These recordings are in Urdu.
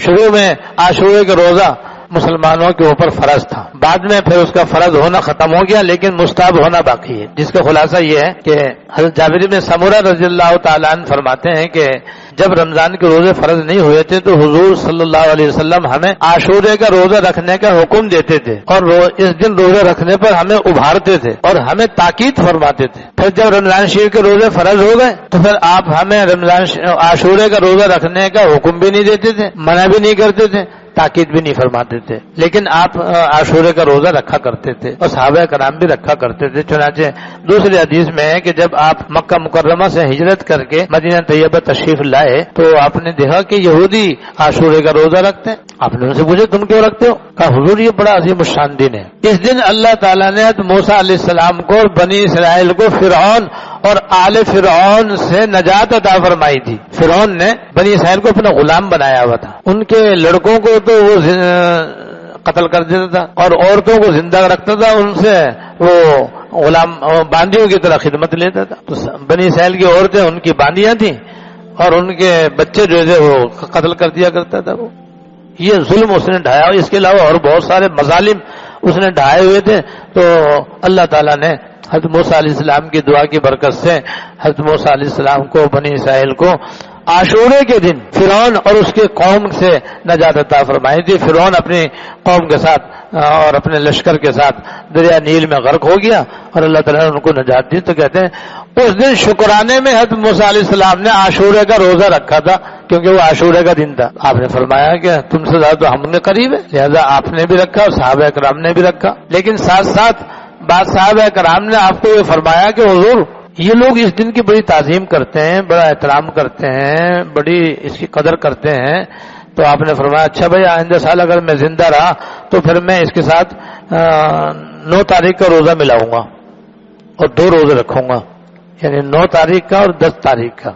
شروع میں عاشورے کا روزہ مسلمانوں کے اوپر فرض تھا، بعد میں پھر اس کا فرض ہونا ختم ہو گیا، لیکن مستحب ہونا باقی ہے، جس کا خلاصہ یہ ہے کہ حضرت جابر بن سمورہ رضی اللہ تعالیٰ عنہ فرماتے ہیں کہ جب رمضان کے روزے فرض نہیں ہوئے تھے تو حضور صلی اللہ علیہ وسلم ہمیں عاشورے کا روزہ رکھنے کا حکم دیتے تھے، اور اس دن روزہ رکھنے پر ہمیں ابھارتے تھے اور ہمیں تاکید فرماتے تھے۔ پھر جب رمضان شریف کے روزے فرض ہو گئے تو پھر آپ ہمیں عاشورے کا روزہ رکھنے کا حکم بھی نہیں دیتے تھے، منع بھی نہیں کرتے تھے، تاکید بھی نہیں فرماتے تھے، لیکن آپ عاشورے کا روزہ رکھا کرتے تھے اور صحابہ کرام بھی رکھا کرتے تھے۔ چنانچہ دوسری حدیث میں ہے کہ جب آپ مکہ مکرمہ سے ہجرت کر کے مدینہ طیبہ تشریف لائے تو آپ نے دیکھا کہ یہودی عاشورے کا روزہ رکھتے ہیں۔ آپ نے ان سے پوچھا تم کیوں رکھتے ہو؟ کہا حضور یہ بڑا عظیم الشان دن ہے، اس دن اللہ تعالیٰ نے موسیٰ علیہ السلام کو اور بنی اسرائیل کو فرعون اور آل فرعون سے نجات عطا فرمائی تھی۔ فرعون نے بنی اسرائیل کو اپنا غلام بنایا ہوا تھا، ان کے لڑکوں کو تو وہ قتل کر دیتا تھا اور عورتوں کو زندہ رکھتا تھا، ان سے وہ غلام باندیوں کی طرح خدمت لیتا تھا۔ تو بنی اسرائیل کی عورتیں ان کی باندیاں تھیں اور ان کے بچے جو ہے وہ قتل کر دیا کرتا تھا۔ وہ یہ ظلم اس نے ڈھایا، اس کے علاوہ اور بہت سارے مظالم اس نے ڈھائے ہوئے تھے۔ تو اللہ تعالیٰ نے حضرت موسیٰ علیہ السلام کی دعا کی برکت سے حضرت موسیٰ علیہ السلام کو بنی اسرائیل کو عاشورے کے دن فرعون اور اس کے قوم سے نجات عطا فرمائی تھی۔ فرعون اپنی قوم کے ساتھ اور اپنے لشکر کے ساتھ دریا نیل میں غرق ہو گیا اور اللہ تعالیٰ نے ان کو نجات دی۔ تو کہتے ہیں اس دن شکرانے میں حضرت موسیٰ علیہ السلام نے عاشورے کا روزہ رکھا تھا، کیونکہ وہ عاشورے کا دن تھا۔ آپ نے فرمایا کہ تم سے زیادہ تو ہم نے قریب ہے، لہذا آپ نے بھی رکھا اور صحابہ کرام نے بھی رکھا۔ لیکن ساتھ ساتھ بعض صحابہ کرام نے آپ کو یہ فرمایا کہ حضور یہ لوگ اس دن کی بڑی تعظیم کرتے ہیں، بڑا احترام کرتے ہیں، بڑی اس کی قدر کرتے ہیں۔ تو آپ نے فرمایا اچھا بھائی آئندہ سال اگر میں زندہ رہا تو پھر میں اس کے ساتھ 9 تاریخ کا روزہ ملاؤں گا اور 2 روزے رکھوں گا، یعنی 9 تاریخ کا اور 10 تاریخ کا۔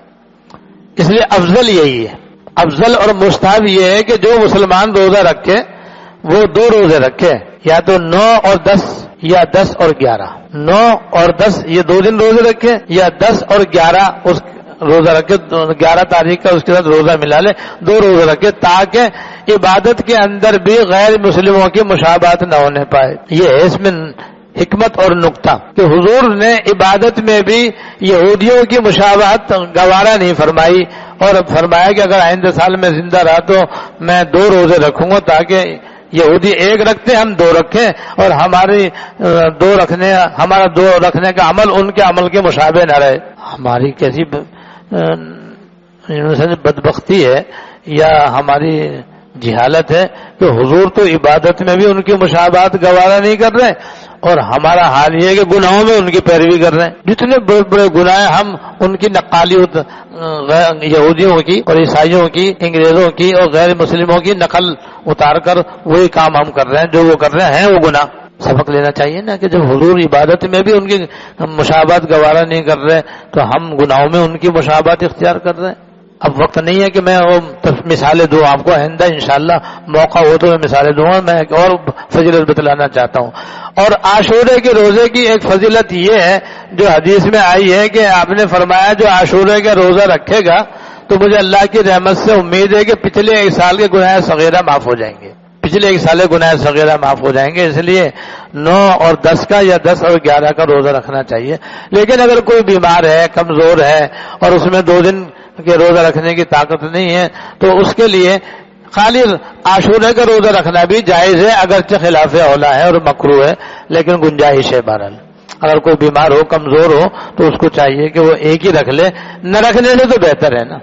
اس لیے افضل یہی ہے، افضل اور مستحب یہ ہے کہ جو مسلمان روزہ رکھے وہ 2 روزے رکھے، یا تو 9 اور 10 یا 10 اور 11۔ 9 اور 10 یہ 2 دن روزے رکھے، یا 10 اور 11 اس روزہ رکھے، 11 تاریخ کا اس کے ساتھ روزہ ملا لے، 2 روزے رکھے، تاکہ عبادت کے اندر بھی غیر مسلموں کی مشابہت نہ ہونے پائے۔ یہ ہے اس میں حکمت اور نکتہ کہ حضور نے عبادت میں بھی یہودیوں کی مشابہت گوارا نہیں فرمائی، اور فرمایا کہ اگر آئندہ سال میں زندہ رہا تو میں 2 روزے رکھوں گا، تاکہ یہودی 1 رکھتے ہم 2 رکھیں، اور ہمارا 2 رکھنے کا عمل ان کے عمل کے مشابہ نہ رہے۔ ہماری کیسی بدبختی ہے یا ہماری جہالت ہے کہ حضور تو عبادت میں بھی ان کی مشابہت گوارا نہیں کر رہے، اور ہمارا حال یہ ہے کہ گناہوں میں ان کی پیروی کر رہے ہیں۔ جتنے بڑے بڑے گناہ ہم ان کی نقالی یہودیوں کی اور عیسائیوں کی، انگریزوں کی اور غیر مسلموں کی نقل اتار کر وہی کام ہم کر رہے ہیں، جو وہ کر رہے ہیں وہ گناہ۔ سبق لینا چاہیے نا کہ جب حضور عبادت میں بھی ان کی مشابہت گوارا نہیں کر رہے تو ہم گناہوں میں ان کی مشابہت اختیار کر رہے ہیں۔ اب وقت نہیں ہے کہ میں وہ مثالیں دوں آپ کو، آئندہ انشاءاللہ موقع ہو تو میں مثالیں دوں گا۔ میں ایک اور فضیلت بتلانا چاہتا ہوں، اور عاشورے کے روزے کی ایک فضیلت یہ ہے جو حدیث میں آئی ہے کہ آپ نے فرمایا جو عاشورے کا روزہ رکھے گا تو مجھے اللہ کی رحمت سے امید ہے کہ پچھلے 1 سال کے گناہ صغیرہ معاف ہو جائیں گے، پچھلے 1 سال کے گناہ صغیرہ معاف ہو جائیں گے۔ اس لیے 9 اور 10 کا یا 10 اور 11 کا روزہ رکھنا چاہیے۔ لیکن اگر کوئی بیمار ہے، کمزور ہے اور اس میں 2 دن کے روزہ رکھنے کی طاقت نہیں ہے تو اس کے لیے خالی عاشورے کا روزہ رکھنا بھی جائز ہے، اگرچہ خلاف اولا ہے اور مکروہ ہے، لیکن گنجائش ہے۔ بہرحال اگر کوئی بیمار ہو، کمزور ہو تو اس کو چاہیے کہ وہ ایک ہی رکھ لے، نہ رکھنے سے تو بہتر ہے نا۔